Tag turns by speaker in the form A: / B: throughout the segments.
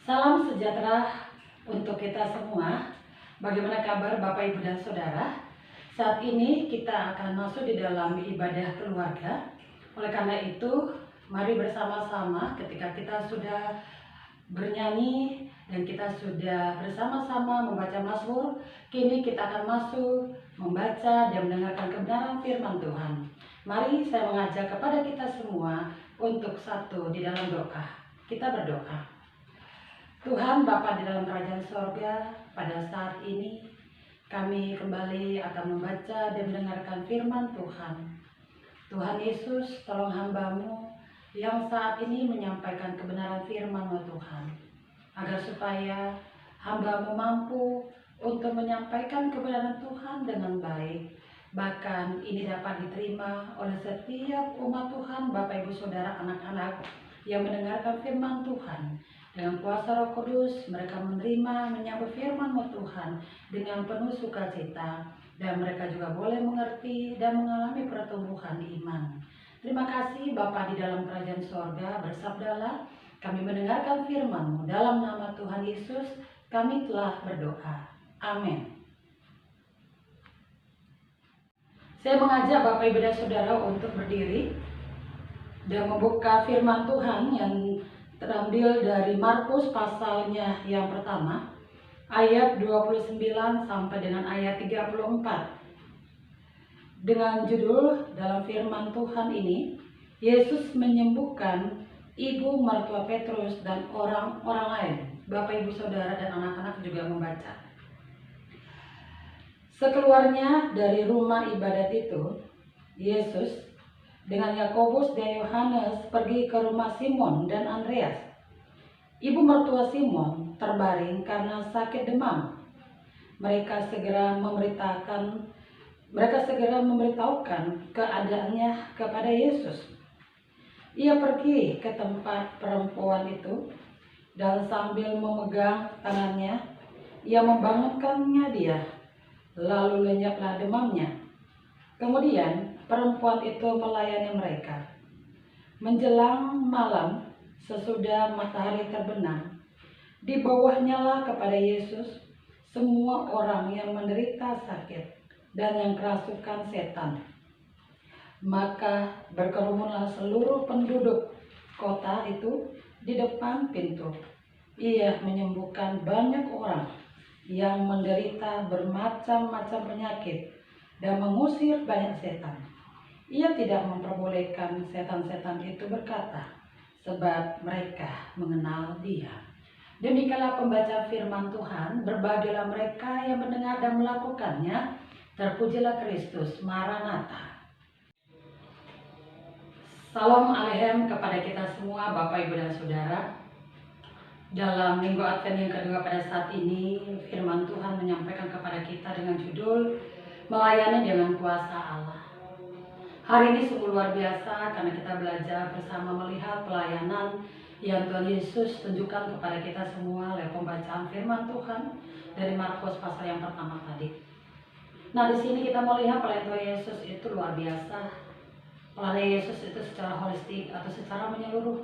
A: Salam sejahtera untuk kita semua. Bagaimana kabar Bapak, Ibu, dan Saudara? Saat ini kita akan masuk di dalam ibadah keluarga. Oleh karena itu, mari bersama-sama ketika kita sudah bernyanyi dan kita sudah bersama-sama membaca Mazmur, kini kita akan masuk membaca dan mendengarkan kebenaran firman Tuhan. Mari saya mengajak kepada kita semua untuk satu di dalam doa. Kita berdoa. Tuhan Bapa di dalam kerajaan sorga, pada saat ini kami kembali akan membaca dan mendengarkan firman Tuhan. Tuhan Yesus, tolong hamba-Mu yang saat ini menyampaikan kebenaran firman-Mu Tuhan, agar supaya hamba-Mu mampu untuk menyampaikan kebenaran Tuhan dengan baik. Bahkan ini dapat diterima oleh setiap umat Tuhan, Bapak, Ibu, Saudara, anak-anak yang mendengarkan firman Tuhan. Dengan kuasa Roh Kudus, mereka menerima, menyambut firman-Mu Tuhan dengan penuh sukacita, dan mereka juga boleh mengerti dan mengalami pertumbuhan iman. Terima kasih Bapa di dalam kerajaan sorga, bersabdalah, kami mendengarkan firman-Mu. Dalam nama Tuhan Yesus, kami telah berdoa. Amin. Saya mengajak Bapak, Ibu, dan Saudara untuk berdiri dan membuka firman Tuhan yang terambil dari Markus pasalnya yang pertama, ayat 29 sampai dengan ayat 34. Dengan judul dalam firman Tuhan ini, Yesus menyembuhkan ibu mertua Petrus dan orang-orang lain. Bapak, Ibu, Saudara, dan anak-anak juga membaca. Sekeluarnya dari rumah ibadat itu, Yesus dengan Yakobus dan Yohanes pergi ke rumah Simon dan Andreas. Ibu mertua Simon terbaring karena sakit demam. Mereka segera memberitahukan keadaannya kepada Yesus. Ia pergi ke tempat perempuan itu dan sambil memegang tangannya, ia membangunkannya dia. Lalu lenyaplah demamnya. Kemudian perempuan itu melayani mereka. Menjelang malam, sesudah matahari terbenam, dibawahnyalah kepada Yesus semua orang yang menderita sakit dan yang kerasukan setan. Maka berkerumunlah seluruh penduduk kota itu di depan pintu. Ia menyembuhkan banyak orang yang menderita bermacam-macam penyakit dan mengusir banyak setan. Ia tidak memperbolehkan setan-setan itu berkata, sebab mereka mengenal Dia. Demikianlah pembacaan firman Tuhan. Berbahagialah mereka yang mendengar dan melakukannya. Terpujilah Kristus, Maranatha. Salam alehem kepada kita semua, Bapak, Ibu, dan Saudara. Dalam Minggu Advent yang kedua pada saat ini, firman Tuhan menyampaikan kepada kita dengan judul Melayani dengan Kuasa Allah. Hari ini sungguh luar biasa karena kita belajar bersama melihat pelayanan yang Tuhan Yesus tunjukkan kepada kita semua lewat pembacaan firman Tuhan dari Markus pasal yang pertama tadi. Nah, di sini kita melihat pelayanan Tuhan Yesus itu luar biasa. Pelayanan Yesus itu secara holistik atau secara menyeluruh.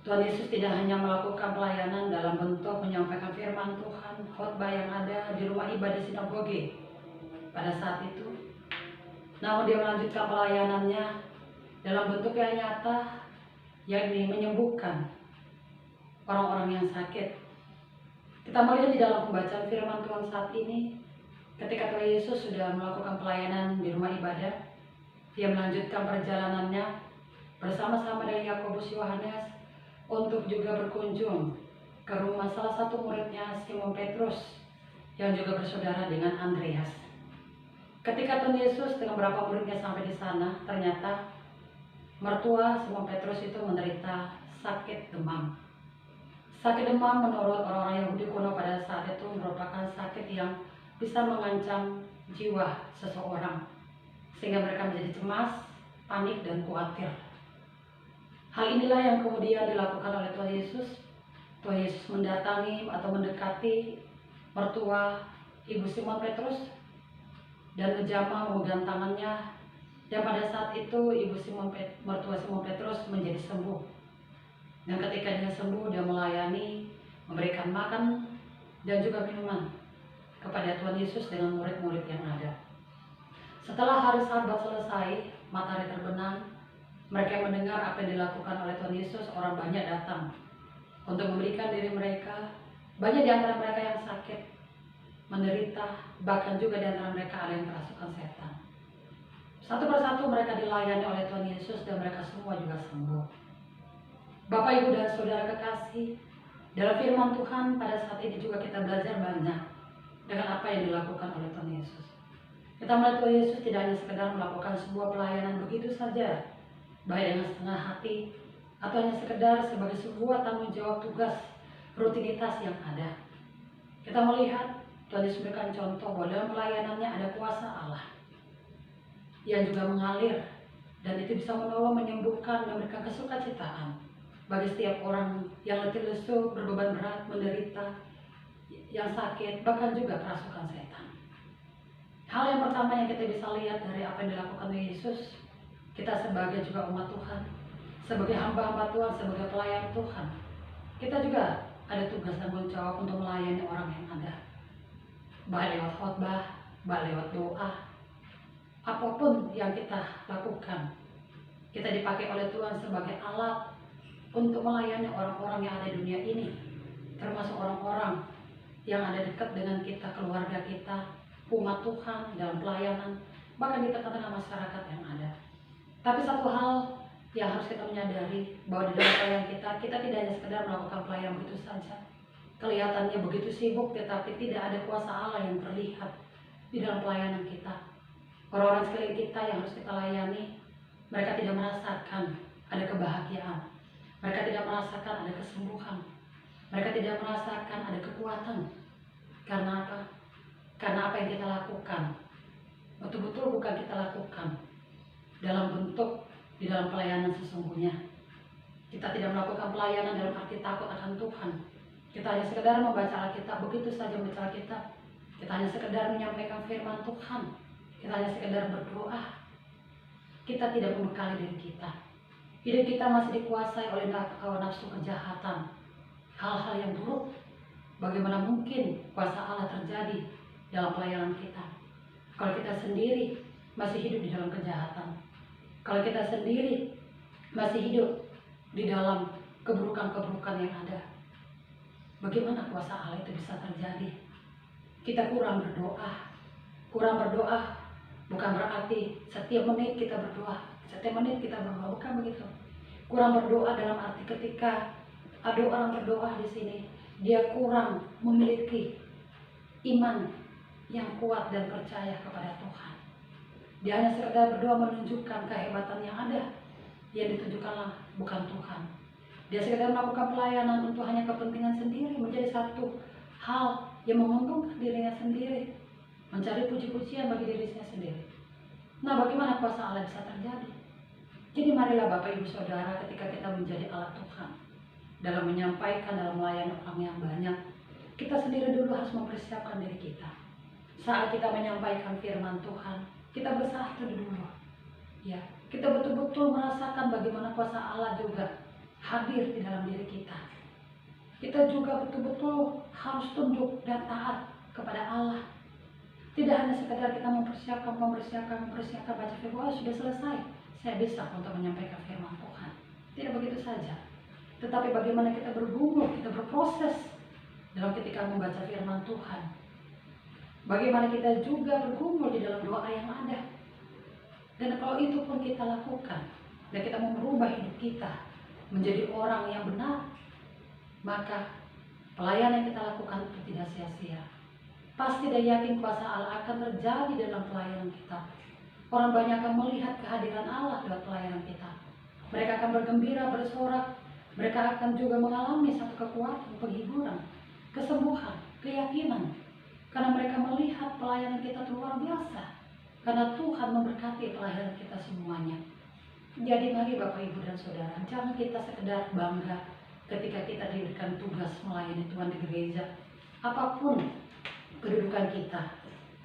A: Tuhan Yesus tidak hanya melakukan pelayanan dalam bentuk menyampaikan firman Tuhan, khotbah yang ada di rumah ibadah sinagoge pada saat itu. Namun dia melanjutkan pelayanannya dalam bentuk yang nyata, yakni menyembuhkan orang-orang yang sakit. Kita melihat di dalam pembacaan firman Tuhan saat ini, ketika Tuhan Yesus sudah melakukan pelayanan di rumah ibadah, dia melanjutkan perjalanannya bersama-sama dengan Yakobus Yohanes untuk juga berkunjung ke rumah salah satu muridnya, Simon Petrus, yang juga bersaudara dengan Andreas. Ketika Tuhan Yesus dengan beberapa muridnya sampai di sana, ternyata mertua Simon Petrus itu menderita sakit demam. Sakit demam menurut orang-orang Yahudi kuno pada saat itu merupakan sakit yang bisa mengancam jiwa seseorang, sehingga mereka menjadi cemas, panik, dan khawatir. Hal inilah yang kemudian dilakukan oleh Tuhan Yesus. Tuhan Yesus mendatangi atau mendekati mertua ibu Simon Petrus dan menjamah memegang tangannya, dan pada saat itu mertua Simon Petrus menjadi sembuh. Dan ketika dia sembuh, dia melayani memberikan makan dan juga minuman kepada Tuhan Yesus dengan murid-murid yang ada. Setelah hari Sabat selesai, matahari terbenam, mereka mendengar apa yang dilakukan oleh Tuhan Yesus. Orang banyak datang untuk memberikan diri mereka. Banyak di antara mereka yang sakit, menderita, bahkan juga di antara mereka ada yang kerasukan setan. Satu persatu mereka dilayani oleh Tuhan Yesus dan mereka semua juga sembuh. Bapak, Ibu, dan Saudara kekasih, dalam firman Tuhan pada saat ini juga kita belajar banyak dengan apa yang dilakukan oleh Tuhan Yesus. Kita melihat Tuhan Yesus tidak hanya sekedar melakukan sebuah pelayanan begitu saja, baik dengan setengah hati, atau hanya sekedar sebagai sebuah tanggung jawab tugas rutinitas yang ada. Kita melihat Tuhan Yesus memberikan contoh bahwa dalam pelayanannya ada kuasa Allah yang juga mengalir, dan itu bisa menolong, menyembuhkan, memberikan kesukacitaan bagi setiap orang yang letih lesu, berbeban berat, menderita, yang sakit, bahkan juga kerasukan setan. Hal yang pertama yang kita bisa lihat dari apa yang dilakukan oleh Yesus, kita sebagai juga umat Tuhan, sebagai hamba-hamba Tuhan, sebagai pelayan Tuhan, kita juga ada tugas dan tanggung jawab untuk melayani orang yang ada, baik lewat khotbah, baik lewat doa. Apapun yang kita lakukan, kita dipakai oleh Tuhan sebagai alat untuk melayani orang-orang yang ada di dunia ini, termasuk orang-orang yang ada dekat dengan kita, keluarga kita, umat Tuhan dalam pelayanan, bahkan di tengah-tengah masyarakat yang ada. Tapi satu hal yang harus kita menyadari, bahwa di dalam pelayanan kita tidak hanya sekedar melakukan pelayanan begitu saja. Kelihatannya begitu sibuk, tetapi tidak ada kuasa Allah yang terlihat di dalam pelayanan kita. Orang-orang sekeliling kita yang harus kita layani, mereka tidak merasakan ada kebahagiaan. Mereka tidak merasakan ada kesembuhan. Mereka tidak merasakan ada kekuatan. Karena apa? Karena apa yang kita lakukan betul-betul bukan kita lakukan dalam bentuk di dalam pelayanan sesungguhnya. Kita tidak melakukan pelayanan dalam arti takut akan Tuhan. Kita hanya sekedar membaca Alkitab, begitu saja membaca Alkitab. Kita hanya sekedar menyampaikan firman Tuhan. Kita hanya sekedar berdoa. Kita tidak membekali diri kita. Hidup kita masih dikuasai oleh nafsu kejahatan, hal-hal yang buruk. Bagaimana mungkin kuasa Allah terjadi dalam pelayanan kita kalau kita sendiri masih hidup di dalam kejahatan, kalau kita sendiri masih hidup di dalam keburukan-keburukan yang ada? Bagaimana kuasa Allah itu bisa terjadi? Kita kurang berdoa. Kurang berdoa bukan berarti setiap menit kita berdoa, bukan begitu. Kurang berdoa dalam arti ketika ada orang berdoa di sini, dia kurang memiliki iman yang kuat dan percaya kepada Tuhan. Dia hanya sekedar berdoa menunjukkan kehebatan yang ada, yang ditunjukkanlah bukan Tuhan. Dia sekedar melakukan pelayanan untuk hanya kepentingan sendiri, menjadi satu hal yang menguntungkan dirinya sendiri, mencari puji-pujian bagi dirinya sendiri. Nah, bagaimana kuasa Allah bisa terjadi? Jadi marilah Bapak Ibu Saudara, ketika kita menjadi alat Tuhan dalam menyampaikan, dalam melayani orang yang banyak, kita sendiri dulu harus mempersiapkan diri kita. Saat kita menyampaikan firman Tuhan, kita bersatu dulu. Ya, kita betul-betul merasakan bagaimana kuasa Allah juga hadir di dalam diri kita. Kita juga betul-betul harus tunduk dan taat kepada Allah. Tidak hanya sekedar kita mempersiapkan baca firman, sudah selesai, saya bisa untuk menyampaikan firman Tuhan. Tidak begitu saja. Tetapi bagaimana kita bergumul, kita berproses dalam ketika membaca firman Tuhan. Bagaimana kita juga bergumul di dalam doa yang ada. Dan kalau itu pun kita lakukan, dan kita mau merubah hidup kita menjadi orang yang benar, maka pelayanan yang kita lakukan itu tidak sia-sia. Pasti dan yakin kuasa Allah akan terjadi dalam pelayanan kita. Orang banyak akan melihat kehadiran Allah dalam pelayanan kita. Mereka akan bergembira, bersorak. Mereka akan juga mengalami satu kekuatan, penghiburan, kesembuhan, keyakinan. Karena mereka melihat pelayanan kita luar biasa. Karena Tuhan memberkati pelayanan kita semuanya. Jadi mari Bapak, Ibu, dan Saudara, jangan kita sekedar bangga ketika kita diberikan tugas melayani Tuhan di gereja. Apapun kedudukan kita,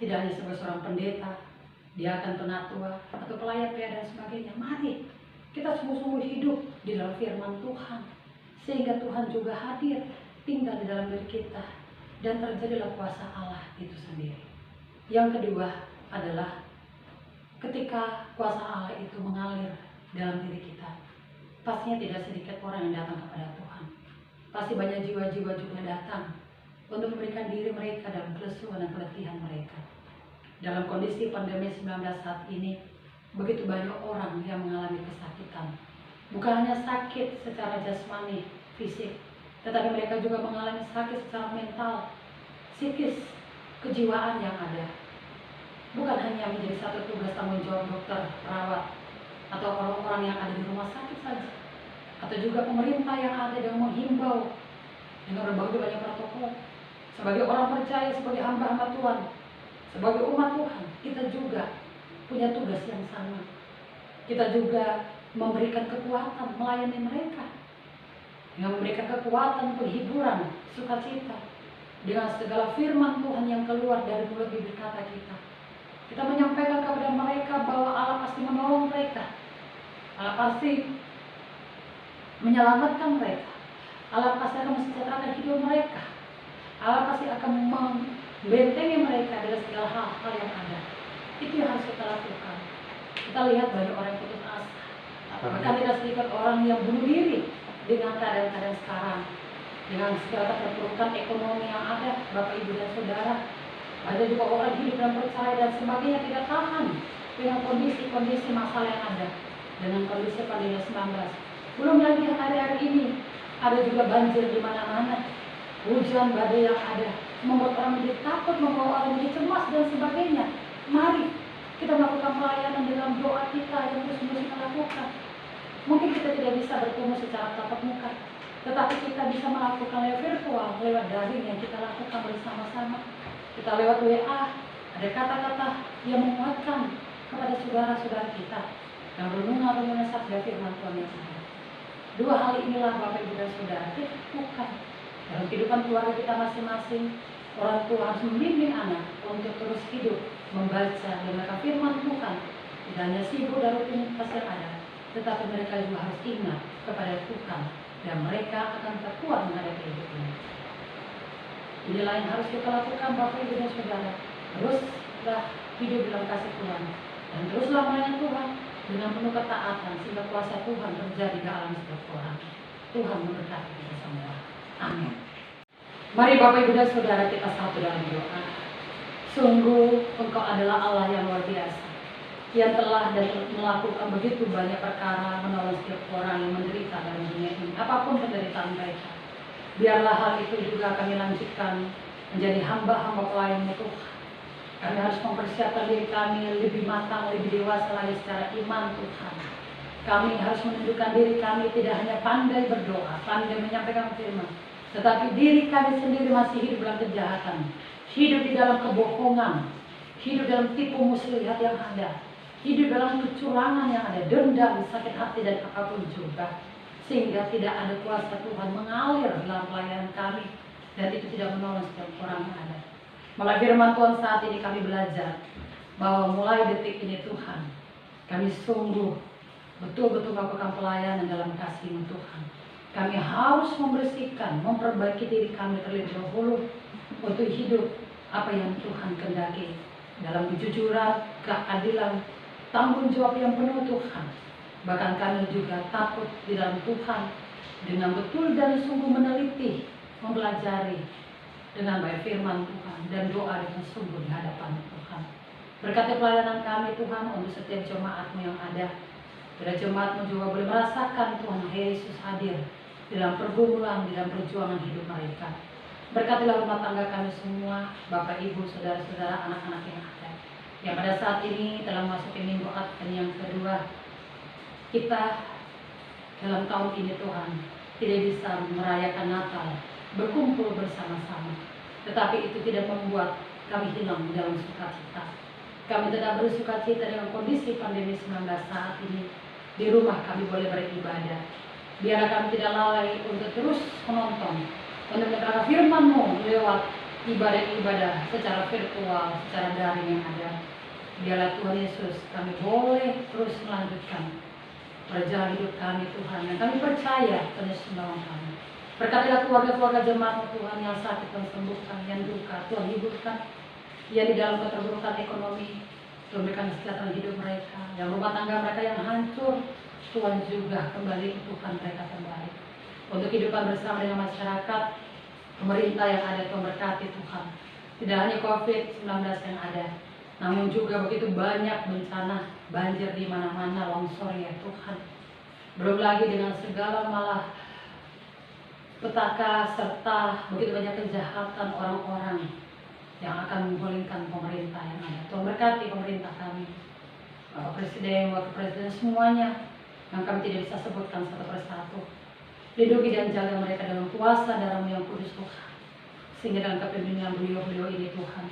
A: tidak hanya sebagai seorang pendeta, diakan, penatua, atau pelayan pria dan sebagainya. Mari kita sungguh-sungguh hidup di dalam firman Tuhan, sehingga Tuhan juga hadir tinggal di dalam diri kita dan terjadilah kuasa Allah itu sendiri. Yang kedua adalah ketika kuasa Allah itu mengalir dalam diri kita, pastinya tidak sedikit orang yang datang kepada Tuhan. Pasti banyak jiwa-jiwa juga datang untuk memberikan diri mereka dalam kelesuan dan keletihan mereka. Dalam kondisi pandemi 19 saat ini, begitu banyak orang yang mengalami kesakitan. Bukan hanya sakit secara jasmani, fisik, tetapi mereka juga mengalami sakit secara mental, psikis, kejiwaan yang ada. Bukan hanya menjadi satu tugas tanggung jawab dokter, perawat, atau orang-orang yang ada di rumah sakit saja, atau juga pemerintah yang ada yang menghimbau dengan berbagai banyak protokol. Sebagai orang percaya, sebagai hamba-hamba Tuhan, sebagai umat Tuhan, kita juga punya tugas yang sama. Kita juga memberikan kekuatan melayani mereka, dengan memberikan kekuatan, penghiburan, sukacita, dengan segala firman Tuhan yang keluar dari mulut bibir kata kita. Kita menyampaikan kepada mereka bahwa Allah pasti menolong mereka, Allah pasti menyelamatkan mereka, Allah pasti akan mensejahterakan hidup mereka, Allah pasti akan membentengi mereka dari segala hal-hal yang ada. Itu yang harus kita lakukan. Kita lihat banyak orang yang putus asa, bahkan tidak sedikit orang yang bunuh diri dengan keadaan-keadaan sekarang, dengan segala keterpurukan ekonomi yang ada, Bapak, Ibu, dan Saudara. Ada juga orang hidup dalam percaya dan sebagainya tidak tahan dengan kondisi-kondisi masalah yang ada, dengan kondisi pandemi 19. Belum lagi hari-hari ini ada juga banjir di mana-mana, hujan badai yang ada, membuat orang menjadi takut, membawa orang menjadi cemas dan sebagainya. Mari kita melakukan pelayanan dalam doa kita yang terus-menerus kita lakukan. Mungkin kita tidak bisa bertemu secara tatap muka, tetapi kita bisa melakukan lewat virtual, lewat daring yang kita lakukan bersama-sama. Kita lewat WA, ada kata-kata yang menguatkan kepada saudara-saudara kita yang renungan sabda firman Tuhan yang ada. Dua hal inilah Bapak, Ibu, dan Saudara kita lakukan dalam kehidupan keluarga kita masing-masing. Orang tua harus membimbing anak untuk terus hidup, membaca dan membaca firman Tuhan. Tidak hanya sibuk dan rutinitas yang ada, tetapi mereka juga harus ingat kepada Tuhan dan mereka akan terkuat menghadapi hidup ini. Inilah yang harus kita lakukan Bapak, Ibu, dan Saudara. Teruslah hidup dalam kasih Tuhan dan teruslah melayani Tuhan dengan penuh ketaatan sehingga kuasa Tuhan terjadi di alam setiap orang. Tuhan memberkati kita semua. Amin. Mari Bapak, Ibu, dan Saudara kita satu dalam doa. Sungguh Engkau adalah Allah yang luar biasa, yang telah dan melakukan begitu banyak perkara menolong setiap orang yang menderita dalam dunia ini, apapun penderitaan mereka. Biarlah hal itu juga kami lanjutkan menjadi hamba-hamba pelayan Tuhan. Kami harus mempersiapkan diri kami lebih matang, lebih dewasa lagi secara iman Tuhan. Kami harus menunjukkan diri kami tidak hanya pandai berdoa, pandai menyampaikan firman, tetapi diri kami sendiri masih hidup dalam kejahatan, hidup di dalam kebohongan, hidup dalam tipu muslihat yang ada, hidup dalam kecurangan yang ada, dendam, sakit hati, dan apapun juga. Sehingga tidak ada kuasa Tuhan mengalir dalam pelayanan kami, dan itu tidak menolong setiap orang yang ada. Melalui firman Tuhan saat ini kami belajar bahwa mulai detik ini Tuhan, kami sungguh betul-betul melakukan pelayanan dalam kasih Tuhan. Kami harus membersihkan, memperbaiki diri kami terlebih dahulu untuk hidup apa yang Tuhan kehendaki dalam kejujuran, keadilan, tanggung jawab yang penuh Tuhan. Bahkan kami juga takut di dalam Tuhan dengan betul dan sungguh meneliti, mempelajari dengan baik firman Tuhan dan doa dengan sungguh di hadapan Tuhan. Berkati pelayanan kami Tuhan untuk setiap jemaat-Mu yang ada. Bila jemaat-Mu juga boleh merasakan Tuhan Yesus hadir dalam pergumulan, dalam perjuangan hidup mereka. Berkatilah rumah tangga kami semua, Bapak, Ibu, Saudara-saudara, anak-anak yang ada, yang pada saat ini telah masuk ke minggu Advent yang kedua. Kita dalam tahun ini Tuhan tidak bisa merayakan Natal, berkumpul bersama-sama, tetapi itu tidak membuat kami hilang dalam sukacita. Kami tetap bersukacita dengan kondisi pandemi 19 saat ini. Di rumah kami boleh beribadah. Biarlah kami tidak lalai untuk terus menonton, untuk mendengar firman-Mu lewat ibadah-ibadah secara virtual, secara daring yang ada. Biarlah Tuhan Yesus kami boleh terus melanjutkan perjalanan hidup kami Tuhan, yang kami percaya Tuhan Yesus menolong kami. Berkatilah keluarga-keluarga jemaat Tuhan yang sakit Tuhan sembuhkan, yang duka Tuhan hiburkan, yang di dalam keterburukan ekonomi Tuhan berikan kesejahteraan hidup mereka, yang rumah tangga mereka yang hancur Tuhan juga kembali utuhkan mereka kembali. Untuk kehidupan bersama dengan masyarakat, pemerintah yang ada Tuhan berkati Tuhan. Tidak hanya COVID-19 yang ada, namun juga begitu banyak bencana, banjir di mana-mana, longsor ya Tuhan. Belum lagi dengan segala malah petaka serta begitu banyak kejahatan orang-orang yang akan menggulingkan pemerintah yang ada. Tuhan berkati pemerintah kami, Bapak Presiden, Wakil Presiden, semuanya yang kami tidak bisa sebutkan satu persatu. Lindungi dan jaga mereka dalam kuasa darah-Mu yang kudus Tuhan. Sehingga dalam kepemimpinan beliau-beliau ini Tuhan,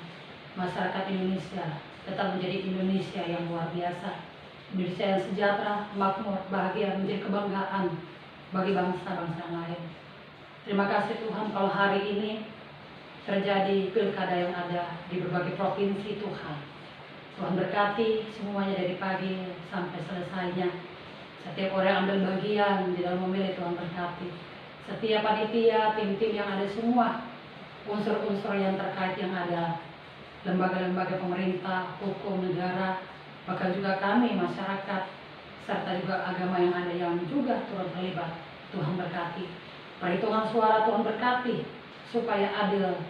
A: masyarakat Indonesia tetap menjadi Indonesia yang luar biasa. Indonesia yang sejahtera, makmur, bahagia, menjadi kebanggaan bagi bangsa-bangsa yang lain. Terima kasih Tuhan kalau hari ini terjadi pilkada yang ada di berbagai provinsi Tuhan. Tuhan berkati semuanya dari pagi sampai selesainya. Setiap orang yang ambil bagian di dalam memilih Tuhan berkati. Setiap panitia, tim-tim yang ada semua, unsur-unsur yang terkait yang ada, lembaga-lembaga pemerintah, hukum, negara, bahkan juga kami, masyarakat, serta juga agama yang ada yang juga turut terlibat. Tuhan berkati. Perhitungan suara Tuhan berkati, supaya adil,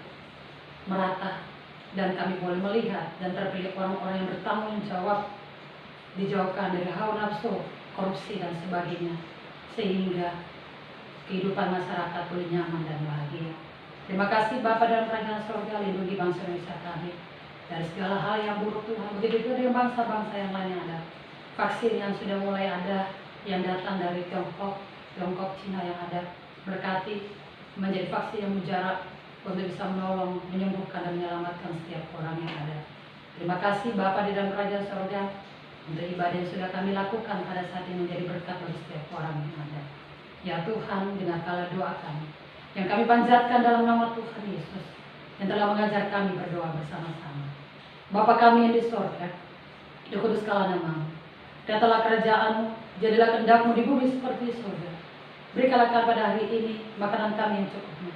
A: merata, dan kami boleh melihat dan terpilih orang-orang yang bertanggung jawab, dijauhkan dari hawa nafsu, korupsi, dan sebagainya, sehingga kehidupan masyarakat boleh nyaman dan bahagia. Terima kasih Bapa dalam kerajaan surga, lindungi bangsa Indonesia kami dari segala hal yang buruk Tuhan. Begitu juga dengan bangsa-bangsa yang lain yang ada. Vaksin yang sudah mulai ada, yang datang dari Tiongkok, Cina yang ada, berkati menjadi vaksin yang mujarab untuk bisa menolong, menyembuhkan, dan menyelamatkan setiap orang yang ada. Terima kasih Bapa di dalam kerajaan surga untuk ibadah yang sudah kami lakukan pada saat ini menjadi berkat bagi setiap orang yang ada. Ya Tuhan, dengarkanlah doa kami yang kami panjatkan dalam nama Tuhan Yesus yang telah mengajar kami berdoa bersama-sama. Bapa kami yang di sorga, dikuduskanlah nama-Mu. Datanglah kerajaan-Mu, jadilah kehendak-Mu di bumi seperti di surga. Berikanlah kami pada hari ini makanan kami yang cukupnya,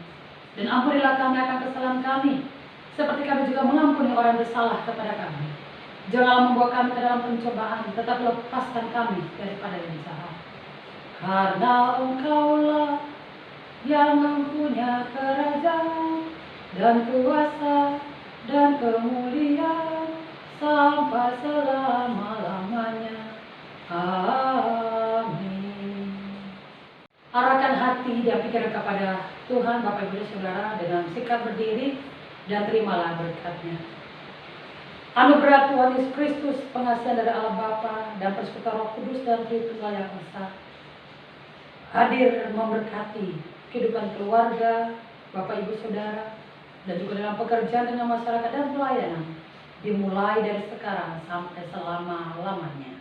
A: dan ampunilah kami akan kesalahan kami, seperti kami juga mengampuni orang yang bersalah kepada kami. Janganlah membawa kami ke dalam pencobaan, tetapi lepaskan kami daripada yang jahat. Karena Engkaulah yang mempunyai kerajaan dan kuasa dan kemuliaan sampai selama-lamanya. Amin. Arahkan hati dan pikiran kepada Tuhan, Bapak Ibu Saudara, dengan sikap berdiri dan terimalah berkat-Nya. Anugerah Tuhan Yesus Kristus, pengasihan dari Allah Bapa dan persekutuan Roh Kudus dan Tritunggal yang Esa hadir memberkati kehidupan keluarga, Bapak Ibu Saudara, dan juga dalam pekerjaan dengan masyarakat dan pelayanan, dimulai dari sekarang sampai selama-lamanya.